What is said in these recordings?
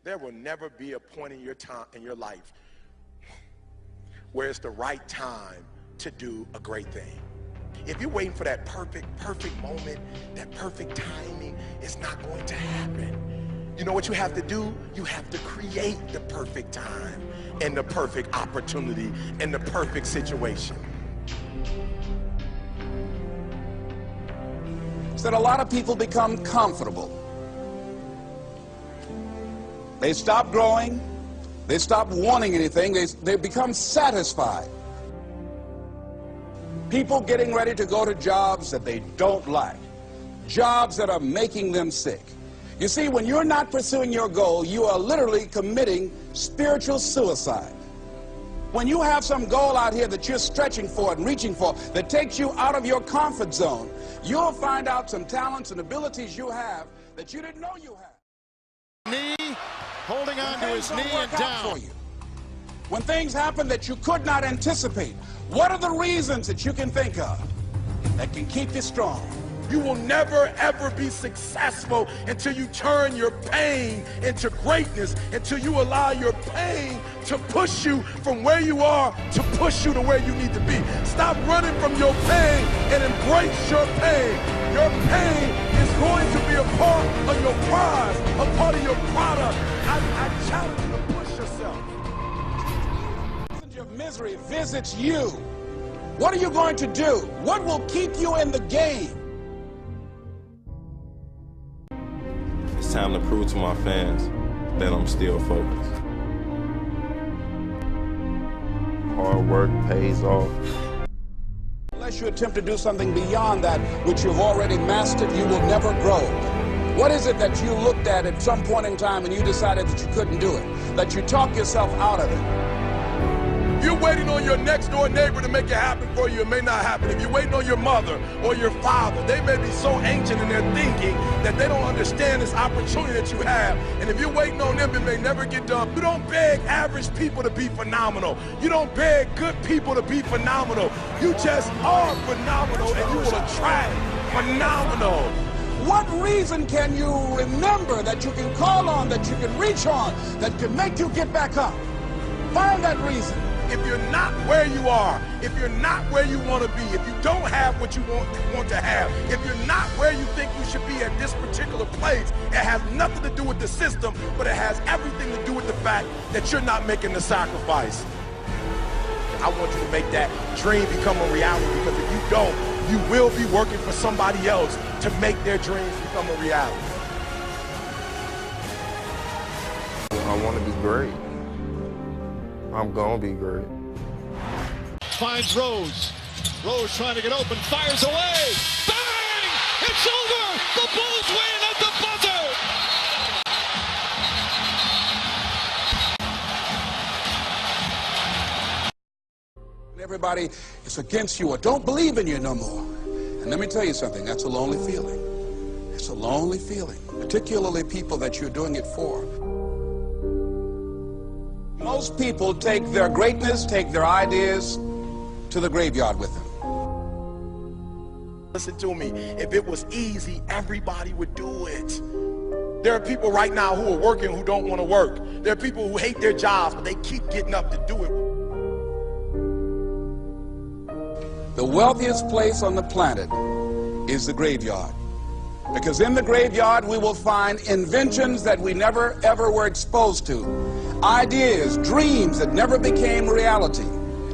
There will never be a point in your time in your life where it's the right time to do a great thing. If you're waiting for that perfect moment, that perfect timing, it's not going to happen. You know what you have to do? You have to create the perfect time and the perfect opportunity and the perfect situation. Is that a lot of people become comfortable. They stop growing. They stop wanting anything. They become satisfied. People getting ready to go to jobs that they don't like, jobs that are making them sick. You see, when you're not pursuing your goal, you are literally committing spiritual suicide. When you have some goal out here that you're stretching for and reaching for that takes you out of your comfort zone, you'll find out some talents and abilities you have that you didn't know you had. Knee, holding on to his knee and down. For you. When things happen that you could not anticipate, what are the reasons that you can think of that can keep you strong? You will never, ever be successful until you turn your pain into greatness, until you allow your pain to push you from where you are to push you to where you need to be. Stop running from your pain and embrace your pain. Your pain is going to be a part of your prize, a part of your product. I challenge you to push yourself. Of misery visits you. What are you going to do? What will keep you in the game? It's time to prove to my fans that I'm still focused. Hard work pays off. Unless you attempt to do something beyond that which you've already mastered, you will never grow. What is it that you looked at some point in time and you decided that you couldn't do it? That you talked yourself out of it? If you're waiting on your next door neighbor to make it happen for you, it may not happen. If you're waiting on your mother or your father, they may be so ancient in their thinking that they don't understand this opportunity that you have. And if you're waiting on them, it may never get done. You don't beg average people to be phenomenal. You don't beg good people to be phenomenal. You just are phenomenal and you will attract phenomenal. What reason can you remember that you can call on, that you can reach on, that can make you get back up? Find that reason. If you're not where you are, if you're not where you want to be, if you don't have what you want to have, if you're not where you think you should be at this particular place, it has nothing to do with the system, but it has everything to do with the fact that you're not making the sacrifice. I want you to make that dream become a reality, because if you don't, you will be working for somebody else to make their dreams become a reality. I want to be great. I'm gonna be great. Finds Rose. Rose trying to get open, fires away. Bang! It's over! The Bulls win at the buzzer! Everybody is against you or don't believe in you no more. And let me tell you something, that's a lonely feeling. It's a lonely feeling, particularly people that you're doing it for. Most people take their greatness, take their ideas to the graveyard with them. Listen to me, if it was easy, everybody would do it. There are people right now who are working who don't want to work. There are people who hate their jobs, but they keep getting up to do it. The wealthiest place on the planet is the graveyard. Because in the graveyard we will find inventions that we never ever were exposed to. Ideas, dreams that never became reality.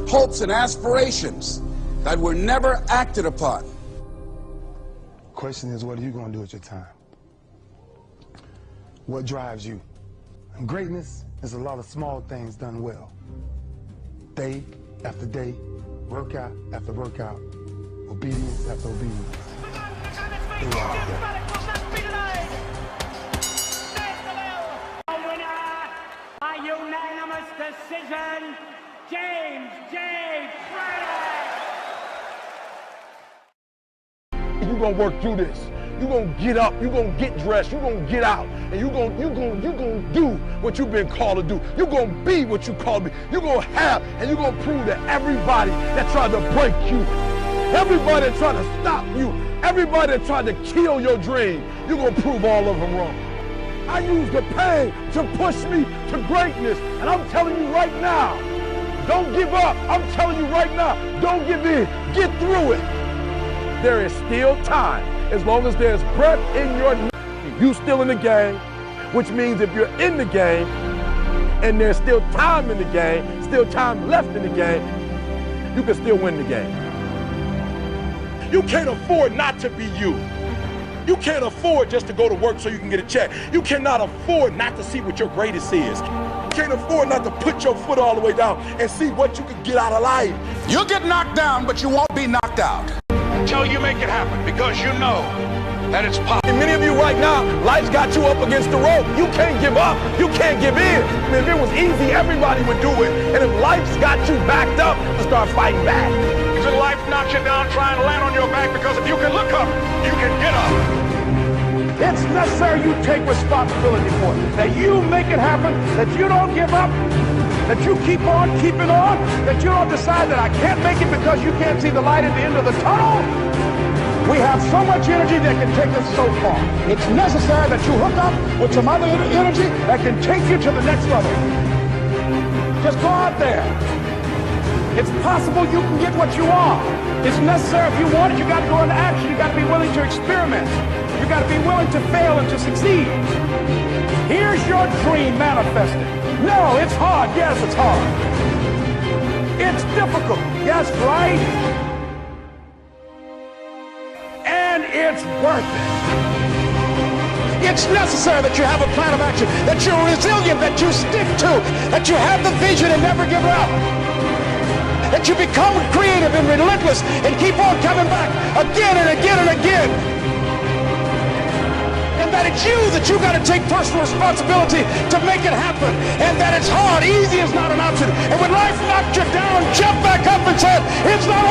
Hopes and aspirations that were never acted upon. The question is, what are you going to do with your time? What drives you? And greatness is a lot of small things done well. Day after day, workout after workout, obedience after obedience. By unanimous decision, James J. Friday. You're gonna work through this. You're gonna get up, you're gonna get dressed, you're gonna get out, and you're gonna do what you've been called to do. You're gonna be what you called to be. You're gonna have, and you're gonna prove to everybody that tried to break you, everybody that tried to stop you, everybody that tried to kill your dream, you're gonna prove all of them wrong. I use the pain to push me to greatness. And I'm telling you right now, don't give up. I'm telling you right now, don't give in. Get through it. There is still time. As long as there's breath in your you still in the game, which means if you're in the game and there's still time in the game, still time left in the game, you can still win the game. You can't afford not to be you. You can't afford just to go to work so you can get a check. You cannot afford not to see what your greatest is. You can't afford not to put your foot all the way down and see what you can get out of life. You'll get knocked down, but you won't be knocked out. Until you make it happen, because you know that it's possible. And many of you right now, life's got you up against the rope. You can't give up. You can't give in. If it was easy, everybody would do it. And if life's got you backed up, you start fighting back. If life knocks you down, try and land on your back, because if you can look up, you can get up. It's necessary you take responsibility for it. That you make it happen, that you don't give up, that you keep on keeping on, that you don't decide that I can't make it because you can't see the light at the end of the tunnel. We have so much energy that can take us so far. It's necessary that you hook up with some other energy that can take you to the next level. Just go out there. It's possible you can get what you want. It's necessary if you want it, you got to go into action. You got to be willing to experiment. You got to be willing to fail and to succeed. Here's your dream manifested. No, it's hard. Yes, it's hard. It's difficult. Yes, right? And it's worth it. It's necessary that you have a plan of action, that you're resilient, that you stick to, that you have the vision and never give up, that you become creative and relentless and keep on coming back again and again and again. And that it's you that you got to take personal responsibility to make it happen. And that it's hard. Easy is not an option. And when life knocks you down, jump back up and say, it's not